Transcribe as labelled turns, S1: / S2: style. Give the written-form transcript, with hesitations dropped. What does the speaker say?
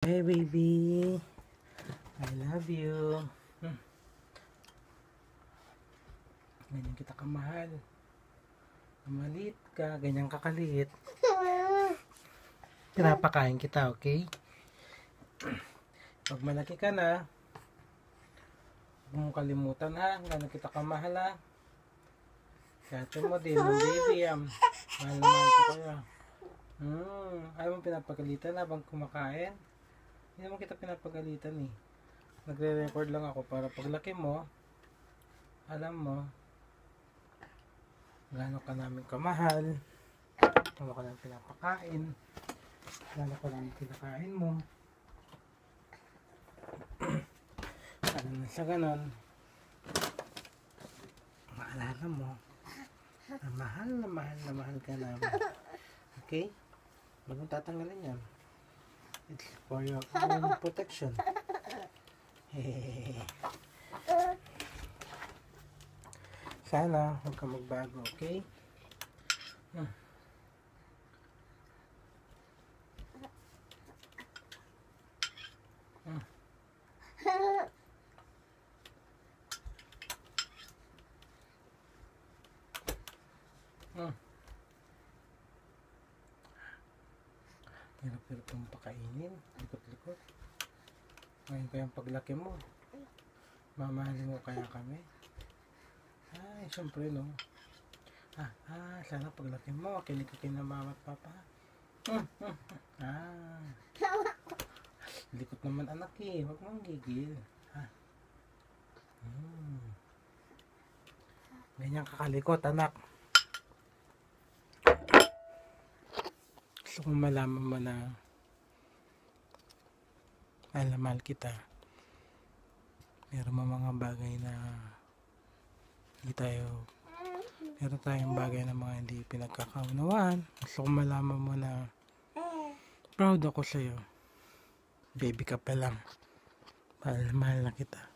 S1: Hey baby, I love you. Ganyan kita kamahal. Maliit ka, ganyan kakaliit. Pinapakain kita, okay? Pag malaki ka na, huwag mong kalimutan ha, gano'n kita kamahal ha. Gato mo din, baby. Mahal na mahal ko kayo. Ayaw mong pinapagalitan habang kumakain. Hindi naman kita pinapagalitan eh. Nagre-record lang ako para paglaki mo, alam mo, gaano ka namin kamahal, gaano ka namin pinapakain, gaano ka namin kinakain mo. Ano na sa ganon, maalala mo, na mahal ka namin. Okay? Huwag mong tatanggalin yan. It's for your own protection. Sana huwag ka magbago, okay? Hirap-hirap mong pakainin, likot-likot. Ngayon pa yung paglaki mo, mamahalin mo kaya kami? Ay, syempre no. Sana paglaki mo, kinikakin ng mama at papa. Likot naman anak eh, huwag mong gigil. Ganyan kakalikot anak. Gusto kong malaman mo na mahal kita. Meron mga bagay na meron tayong bagay na mga hindi pinagkakaunawaan. Gusto kong malaman mo na proud ako sa'yo. Baby ka pa lang. Mahal na kita.